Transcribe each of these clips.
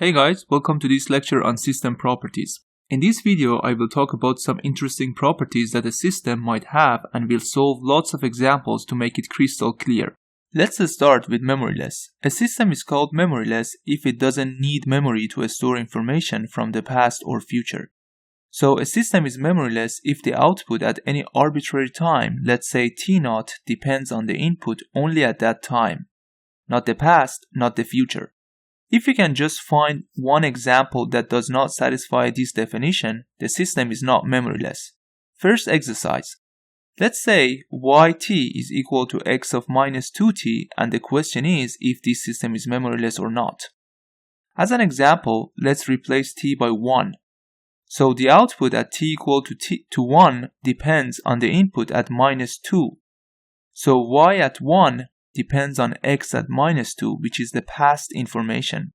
Hey guys, welcome to this lecture on system properties. In this video, I will talk about some interesting properties that a system might have and will solve lots of examples to make it crystal clear. Let's start with memoryless. A system is called memoryless if it doesn't need memory to store information from the past or future. So a system is memoryless if the output at any arbitrary time, let's say t0, depends on the input only at that time. Not the past, not the future. If you can just find one example that does not satisfy this definition, the system is not memoryless. First exercise. Let's say yt is equal to x of minus 2t, and the question is if this system is memoryless or not. As an example, let's replace t by 1. So the output at t equal to 1 depends on the input at minus 2. So y at 1 depends on x at minus 2, which is the past information.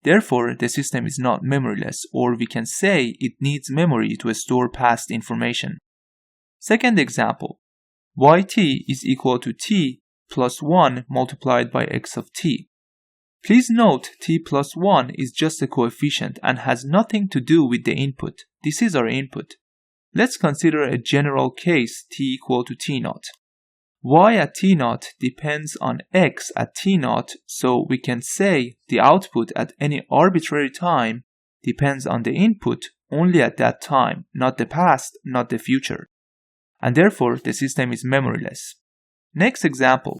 Therefore, the system is not memoryless, or we can say it needs memory to store past information. Second example, yt is equal to t plus 1 multiplied by x of t. Please note t plus 1 is just a coefficient and has nothing to do with the input. This is our input. Let's consider a general case t equal to t0. Y at t0 depends on x at t0, so we can say the output at any arbitrary time depends on the input only at that time, not the past, not the future. And therefore, the system is memoryless. Next example,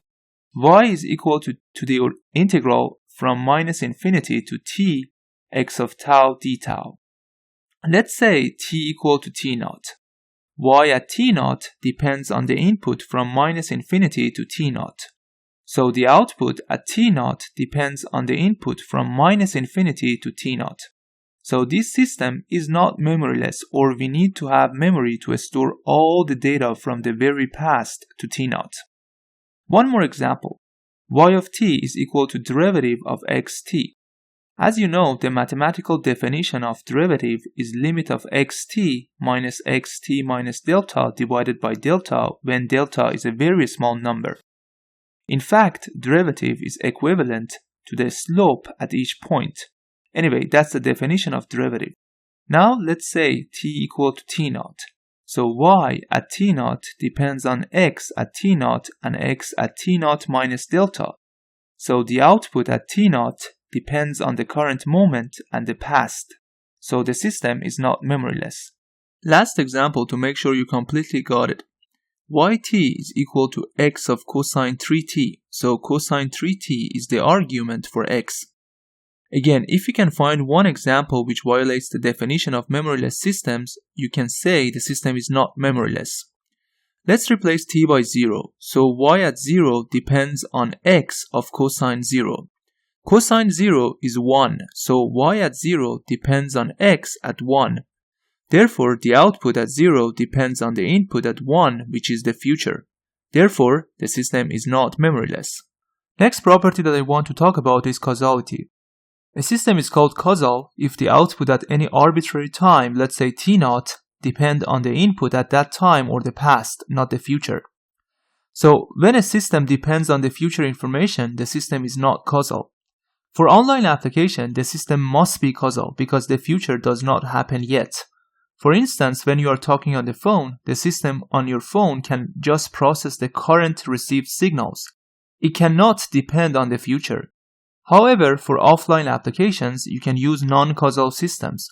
y is equal to the integral from minus infinity to t x of tau d tau. Let's say t equal to t0. Y at t0 depends on the input from minus infinity to t0. So the output at t0 depends on the input from minus infinity to t0. So this system is not memoryless, or we need to have memory to store all the data from the very past to t0. One more example. Y of t is equal to derivative of xt. As you know, the mathematical definition of derivative is limit of xt minus delta divided by delta when delta is a very small number. In fact, derivative is equivalent to the slope at each point. Anyway, that's the definition of derivative. Now let's say t equal to t0. So y at t0 depends on x at t0 and x at t0 minus delta. So the output at t0 depends on the current moment and the past. So the system is not memoryless. Last example to make sure you completely got it. Yt is equal to x of cosine 3t. So cosine 3t is the argument for x. Again, if you can find one example which violates the definition of memoryless systems, you can say the system is not memoryless. Let's replace t by 0. So y at 0 depends on x of cosine 0. Cosine 0 is 1, so y at 0 depends on x at 1. Therefore, the output at 0 depends on the input at 1, which is the future. Therefore, the system is not memoryless. Next property that I want to talk about is causality. A system is called causal if the output at any arbitrary time, let's say t0, depend on the input at that time or the past, not the future. So, when a system depends on the future information, the system is not causal. For online application, the system must be causal because the future does not happen yet. For instance, when you are talking on the phone, the system on your phone can just process the current received signals. It cannot depend on the future. However, for offline applications, you can use non-causal systems.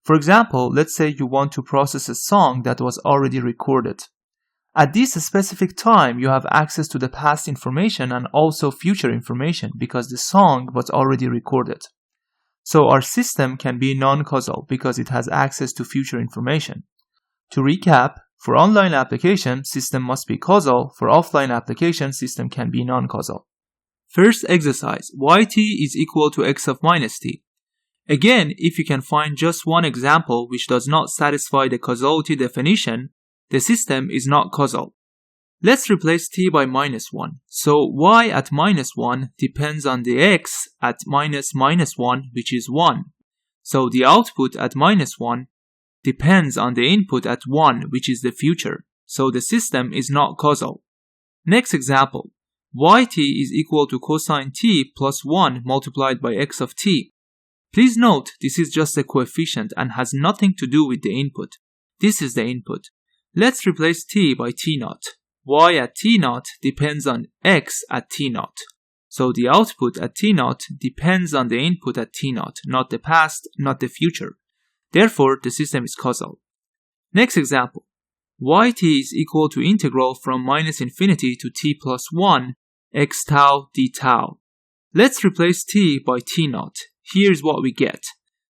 For example, let's say you want to process a song that was already recorded. At this specific time, you have access to the past information and also future information because the song was already recorded. So our system can be non-causal because it has access to future information. To recap, for online application, system must be causal. For offline application, system can be non-causal. First exercise, yt is equal to x of minus t. Again, if you can find just one example which does not satisfy the causality definition, the system is not causal. Let's replace t by minus 1. So y at minus 1 depends on the x at minus 1, which is 1. So the output at minus 1 depends on the input at 1, which is the future. So the system is not causal. Next example. Yt is equal to cosine t plus 1 multiplied by x of t. Please note this is just a coefficient and has nothing to do with the input. This is the input. Let's replace t by t0. Y at t0 depends on x at t0. So the output at t0 depends on the input at t0, not the past, not the future. Therefore, the system is causal. Next example. Yt is equal to integral from minus infinity to t plus 1 x tau d tau. Let's replace t by t0. Here's what we get.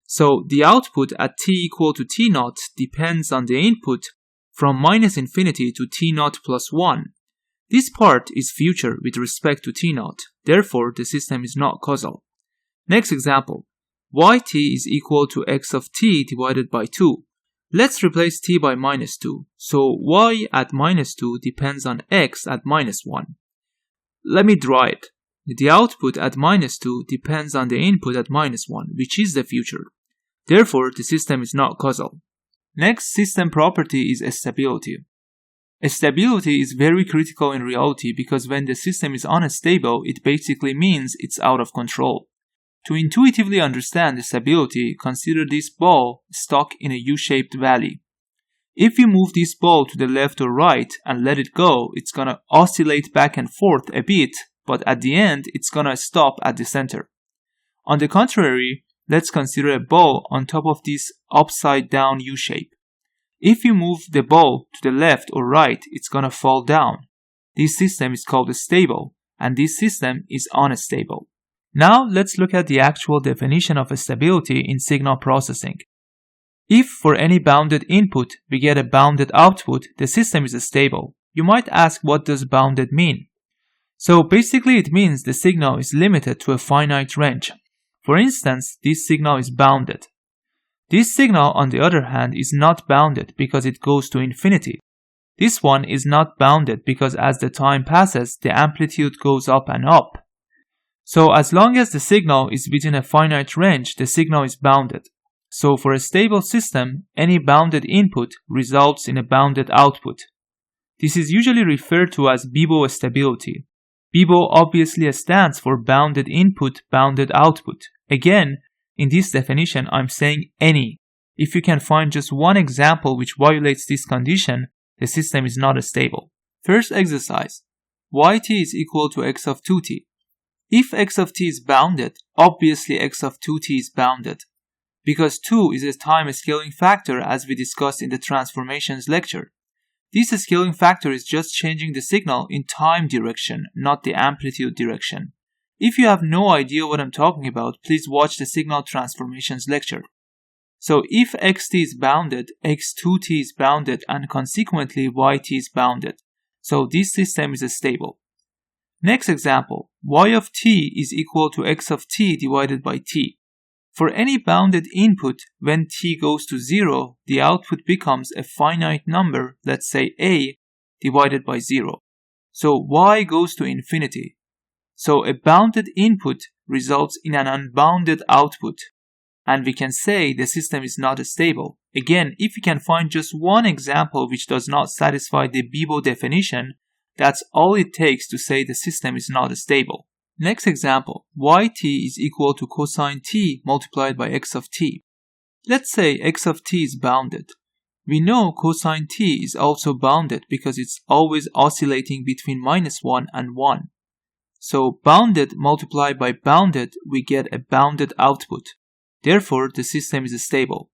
So the output at t equal to t0 depends on the input from minus infinity to t0 plus 1. This part is future with respect to t0. Therefore, the system is not causal. Next example. Yt is equal to x of t divided by 2. Let's replace t by minus 2. So y at minus 2 depends on x at minus 1. Let me draw it. The output at minus 2 depends on the input at minus 1, which is the future. Therefore, the system is not causal. Next system property is stability. Stability is very critical in reality because when the system is unstable, it basically means it's out of control. To intuitively understand stability, consider this ball stuck in a U-shaped valley. If you move this ball to the left or right and let it go, it's gonna oscillate back and forth a bit, but at the end, it's gonna stop at the center. On the contrary, let's consider a ball on top of this upside down U-shape. If you move the ball to the left or right, it's gonna fall down. This system is called stable, and this system is unstable. Now let's look at the actual definition of stability in signal processing. If for any bounded input we get a bounded output, the system is stable. You might ask, what does bounded mean? So basically it means the signal is limited to a finite range. For instance, this signal is bounded. This signal, on the other hand, is not bounded because it goes to infinity. This one is not bounded because as the time passes, the amplitude goes up and up. So as long as the signal is within a finite range, the signal is bounded. So for a stable system, any bounded input results in a bounded output. This is usually referred to as BIBO stability. BIBO obviously stands for bounded input, bounded output. Again, in this definition, I'm saying any. If you can find just one example which violates this condition, the system is not stable. First exercise. Yt is equal to x of 2t. If x of t is bounded, obviously x of 2t is bounded. Because 2 is a time scaling factor as we discussed in the transformations lecture. This scaling factor is just changing the signal in time direction, not the amplitude direction. If you have no idea what I'm talking about, please watch the signal transformations lecture. So if xt is bounded, x2t is bounded, and consequently yt is bounded. So this system is stable. Next example, y of t is equal to x of t divided by t. For any bounded input, when t goes to 0, the output becomes a finite number, let's say a, divided by 0. So y goes to infinity. So a bounded input results in an unbounded output. And we can say the system is not stable. Again, if you can find just one example which does not satisfy the BIBO definition, that's all it takes to say the system is not stable. Next example, yt is equal to cosine t multiplied by x of t. Let's say x of t is bounded. We know cosine t is also bounded because it's always oscillating between -1 and 1. So bounded multiplied by bounded, we get a bounded output. Therefore, the system is stable.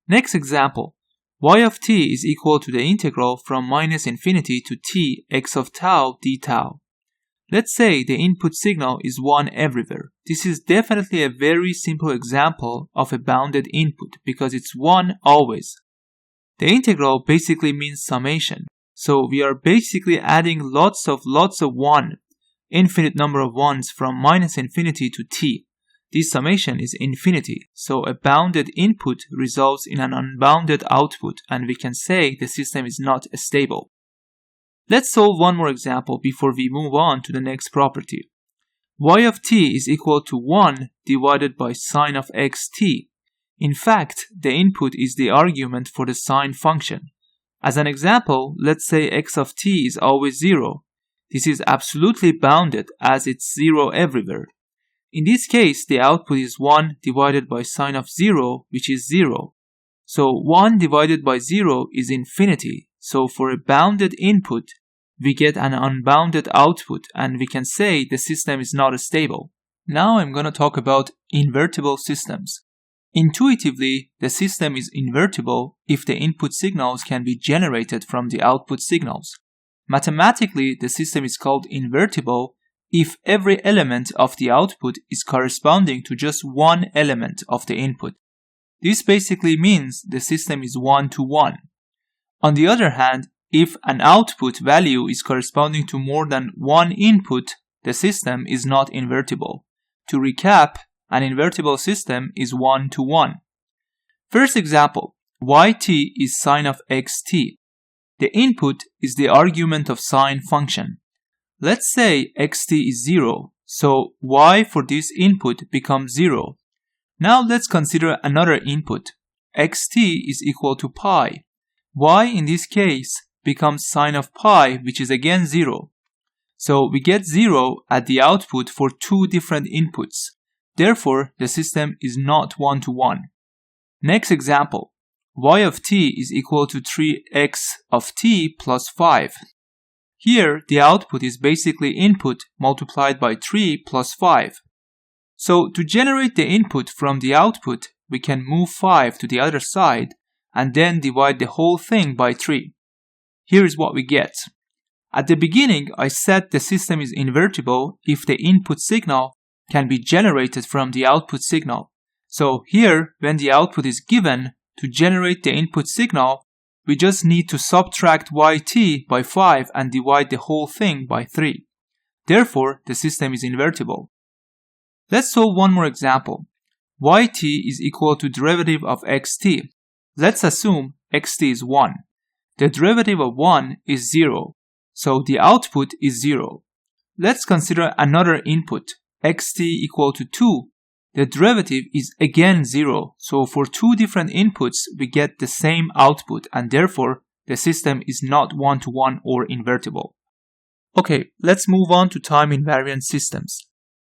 Next example, y of t is equal to the integral from -infinity to t x of tau d tau. Let's say the input signal is 1 everywhere. This is definitely a very simple example of a bounded input because it's 1 always. The integral basically means summation. So we are basically adding lots of 1, infinite number of 1s from -infinity to t. This summation is infinity, so a bounded input results in an unbounded output, and we can say the system is not stable. Let's solve one more example before we move on to the next property. Y of t is equal to 1 divided by sine of xt. In fact, the input is the argument for the sine function. As an example, let's say x of t is always 0. This is absolutely bounded as it's 0 everywhere. In this case, the output is 1 divided by sine of 0, which is 0. So 1 divided by 0 is infinity. So for a bounded input, we get an unbounded output, and we can say the system is not stable. Now I'm going to talk about invertible systems. Intuitively, the system is invertible if the input signals can be generated from the output signals. Mathematically, the system is called invertible if every element of the output is corresponding to just one element of the input. This basically means the system is one-to-one. On the other hand, if an output value is corresponding to more than one input, the system is not invertible. To recap, an invertible system is one-to-one. First example, yt is sine of xt. The input is the argument of sine function. Let's say xt is 0, so y for this input becomes 0. Now let's consider another input. xt is equal to pi. Y in this case becomes sine of pi, which is again 0. So we get 0 at the output for two different inputs. Therefore, the system is not one-to-one. Next example, y of t is equal to 3x of t plus 5. Here, the output is basically input multiplied by 3 plus 5. So to generate the input from the output, we can move 5 to the other side and then divide the whole thing by 3. Here is what we get. At the beginning, I said the system is invertible if the input signal can be generated from the output signal. So here, when the output is given, to generate the input signal, we just need to subtract yt by 5 and divide the whole thing by 3. Therefore, the system is invertible. Let's solve one more example. Yt is equal to derivative of xt. Let's assume xt is 1. The derivative of 1 is 0. So the output is 0. Let's consider another input, xt equal to 2. The derivative is again 0. So for two different inputs, we get the same output, and therefore the system is not one-to-one or invertible. Okay, let's move on to time-invariant systems.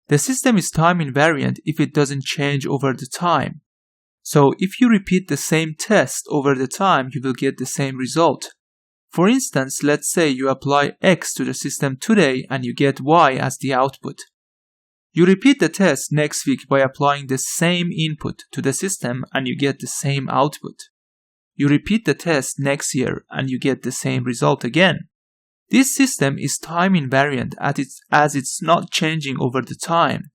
The system is time-invariant if it doesn't change over the time. So if you repeat the same test over the time, you will get the same result. For instance, let's say you apply x to the system today and you get y as the output. You repeat the test next week by applying the same input to the system and you get the same output. You repeat the test next year and you get the same result again. This system is time invariant as it's not changing over the time.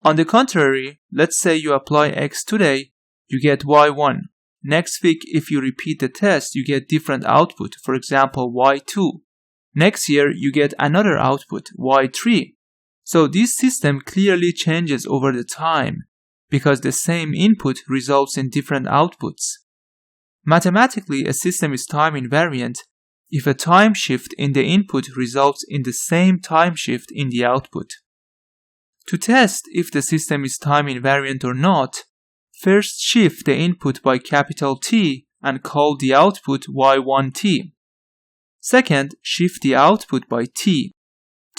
On the contrary, let's say you apply x today, you get y1. Next week, if you repeat the test, you get different output, for example, y2. Next year, you get another output, y3. So this system clearly changes over the time because the same input results in different outputs. Mathematically, a system is time invariant if a time shift in the input results in the same time shift in the output. To test if the system is time invariant or not, first shift the input by capital T and call the output y1t. Second, shift the output by t.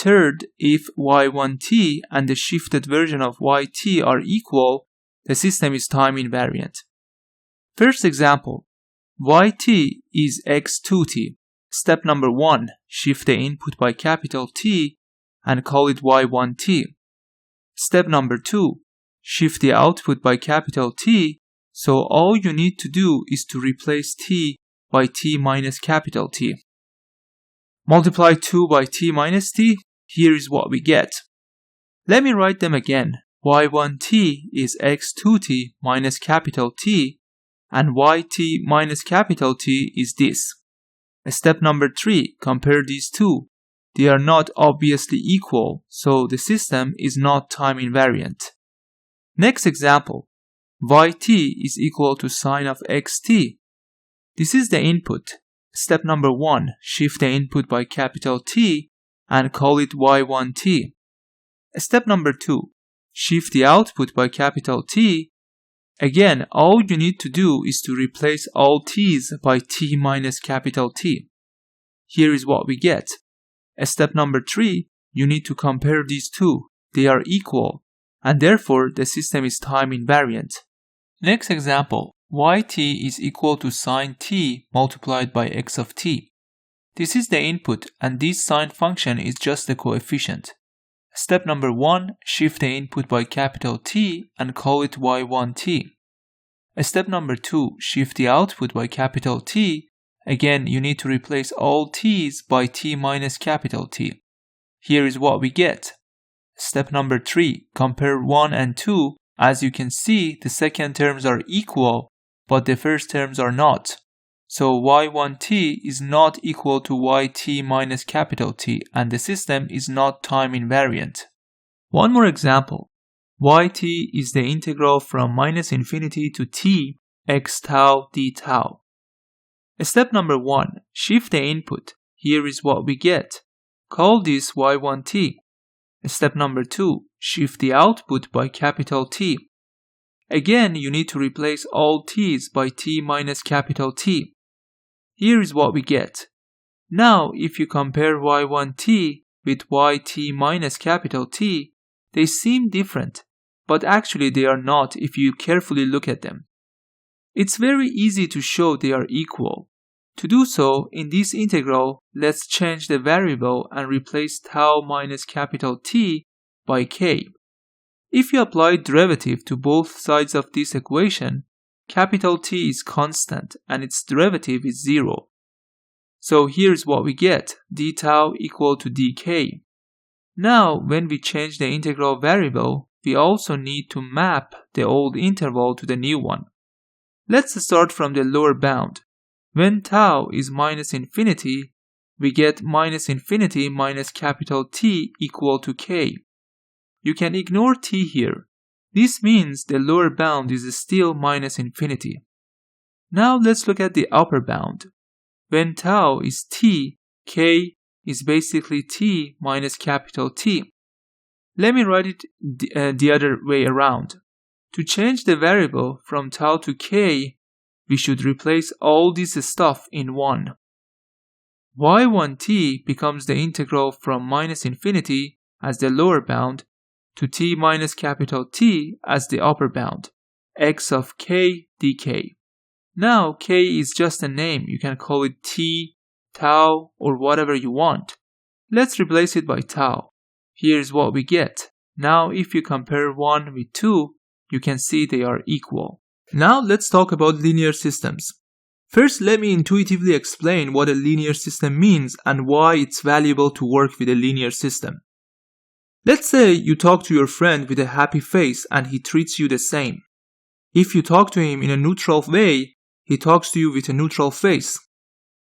Third, if y1t and the shifted version of yt are equal, the system is time invariant. First example, yt is x2t. Step number 1, shift the input by capital T and call it y1t. Step number 2, shift the output by capital T, so all you need to do is to replace t by t minus capital T. Multiply 2 by t minus t, here is what we get. Let me write them again. y1t is x2t minus capital T, and yt minus capital T is this. Step number 3, compare these two. They are not obviously equal, so the system is not time invariant. Next example, yt is equal to sine of xt. This is the input. Step number 1, shift the input by capital T and call it y1t. Step number 2, shift the output by capital T. Again, all you need to do is to replace all t's by t minus capital T. Here is what we get. Step number 3, you need to compare these two. They are equal. and therefore the system is time invariant. Next example, yt is equal to sine t multiplied by x of t. This is the input and this sine function is just the coefficient. Step number 1, shift the input by capital T and call it y1t. Step number 2, shift the output by capital T. Again, you need to replace all t's by t minus capital T. Here is what we get. Step number 3, compare 1 and 2. As you can see, the second terms are equal, but the first terms are not. So y1t is not equal to yt minus capital T, and the system is not time invariant. One more example. Yt is the integral from minus infinity to t x tau d tau. Step number 1, shift the input. Here is what we get. Call this y1t. Step number 2, shift the output by capital T. Again, you need to replace all t's by t minus capital T. Here is what we get. Now, if you compare y1t with yt minus capital T, they seem different, but actually they are not if you carefully look at them. It's very easy to show they are equal. To do so, in this integral, let's change the variable and replace tau minus capital T by k. If you apply derivative to both sides of this equation, capital T is constant and its derivative is 0. So here's what we get, d tau equal to dk. Now, when we change the integral variable, we also need to map the old interval to the new one. Let's start from the lower bound. When tau is minus infinity, we get minus infinity minus capital T equal to k. You can ignore t here. This means the lower bound is still minus infinity. Now let's look at the upper bound. When tau is t, k is basically t minus capital T. Let me write it the other way around. To change the variable from tau to k, we should replace all this stuff in 1. y1t becomes the integral from minus infinity as the lower bound to t minus capital T as the upper bound, x of k dk. Now k is just a name, you can call it t, tau, or whatever you want. Let's replace it by tau. Here's what we get. Now if you compare 1 with 2, you can see they are equal. Now let's talk about linear systems. First, let me intuitively explain what a linear system means and why it's valuable to work with a linear system. Let's say you talk to your friend with a happy face and he treats you the same. If you talk to him in a neutral way, he talks to you with a neutral face.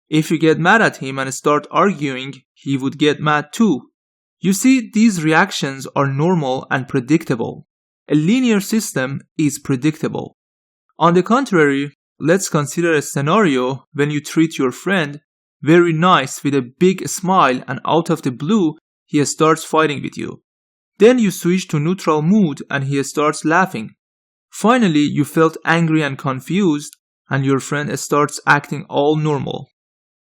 If you get mad at him and start arguing, he would get mad too. You see, these reactions are normal and predictable. A linear system is predictable. On the contrary, let's consider a scenario when you treat your friend very nice with a big smile and out of the blue, he starts fighting with you. Then you switch to neutral mood and he starts laughing. Finally, you felt angry and confused and your friend starts acting all normal.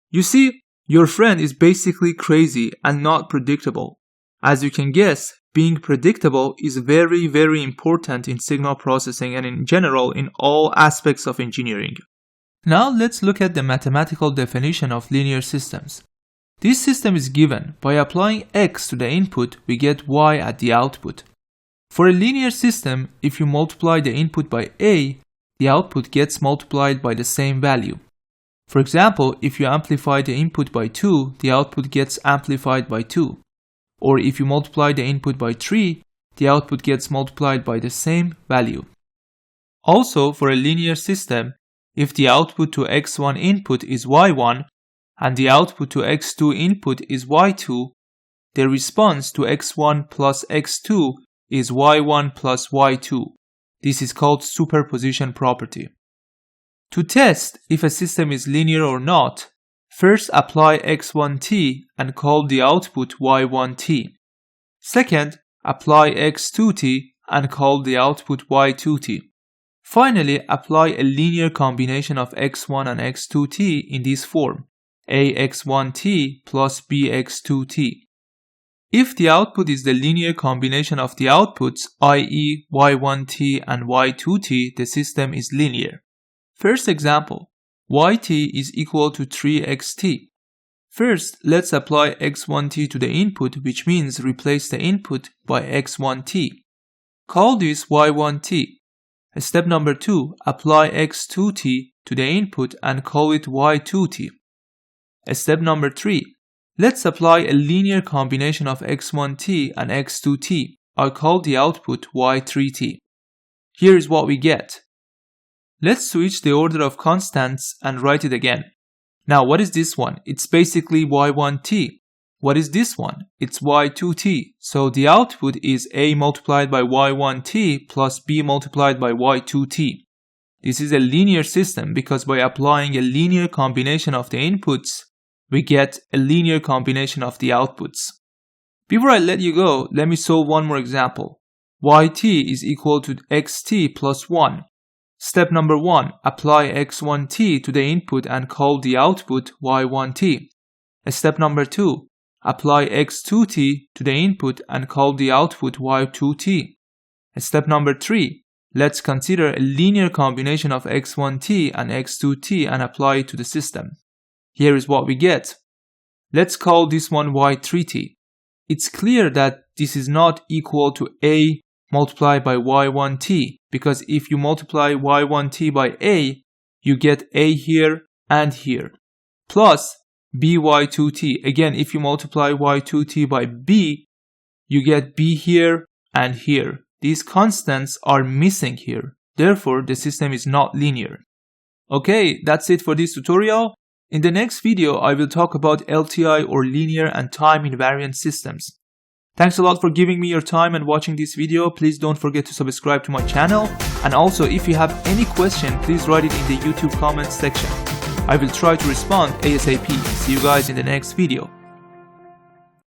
You see, your friend is basically crazy and not predictable. As you can guess, being predictable is very, very important in signal processing and in general in all aspects of engineering. Now let's look at the mathematical definition of linear systems. This system is given by applying x to the input, we get y at the output. For a linear system, if you multiply the input by a, the output gets multiplied by the same value. For example, if you amplify the input by 2, the output gets amplified by 2. Or if you multiply the input by 3, the output gets multiplied by the same value. Also, for a linear system, if the output to x1 input is y1 and the output to x2 input is y2, the response to x1 plus x2 is y1 plus y2. This is called superposition property. To test if a system is linear or not, first apply x1t and call the output y1t. Second, apply x2t and call the output y2t. Finally, apply a linear combination of x1 and x2t in this form, ax1t plus bx2t. If the output is the linear combination of the outputs, i.e. y1t and y2t, the system is linear. First example, yt is equal to 3xt. First, let's apply x1t to the input, which means replace the input by x1t. Call this y1t. Step number 2, apply x2t to the input and call it y2t. Step number 3, let's apply a linear combination of x1t and x2t. I call the output y3t. Here is what we get. Let's switch the order of constants and write it again. Now what is this one? It's basically y1t. What is this one? It's y2t. So the output is a multiplied by y1t plus b multiplied by y2t. This is a linear system because by applying a linear combination of the inputs, we get a linear combination of the outputs. Before I let you go, let me solve one more example. Yt is equal to xt plus 1. Step number 1, apply x1t to the input and call the output y1t. Step number 2, apply x2t to the input and call the output y2t. Step number 3, let's consider a linear combination of x1t and x2t and apply it to the system. Here is what we get. Let's call this one y3t. It's clear that this is not equal to a multiplied by y1t, because if you multiply y1t by a, you get a here and here. Plus by2t. Again, if you multiply y2t by b, you get b here and here. These constants are missing here. Therefore, the system is not linear. Okay, that's it for this tutorial. In the next video, I will talk about LTI or linear and time-invariant systems. Thanks a lot for giving me your time and watching this video. Please don't forget to subscribe to my channel. And also, if you have any question, please write it in the YouTube comments section. I will try to respond ASAP. See you guys in the next video.